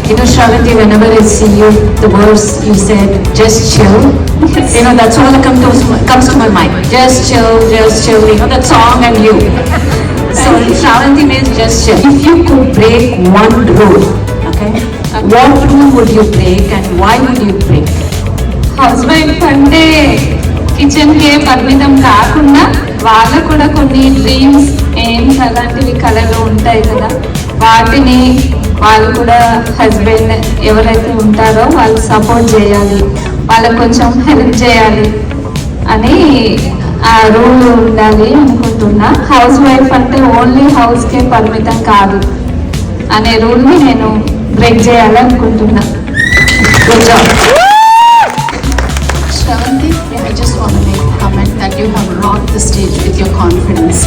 You know, Shravanti, whenever I see you, the words you said, just chill. Yes. You know, that's all that comes to my mind. Just chill, you know, that song and you. So Shravanti means just chill. If you could break one rule, okay, what rule would you break and why would you break? House wife అంటే కిచెన్కే పరిమితం కాకుండా వాళ్ళకు కూడా కొన్ని dreams AIIMS అలాంటివి కళలు ఉంటాయి కదా, వాటిని వాళ్ళు కూడా హస్బెండ్ ఎవరైతే ఉంటారో వాళ్ళు సపోర్ట్ చేయాలి, వాళ్ళకు కొంచెం హెల్ప్ చేయాలి అని ఆ రూల్ ఉండాలి అనుకుంటున్నా. హౌస్ వైఫ్ అంటే ఓన్లీ హౌస్కే పరిమితం కాదు అనే రూల్ని నేను బ్రేక్ చేయాలనుకుంటున్నా. Good job. Shravanti, I just want to make a comment that you have rocked the stage with your confidence.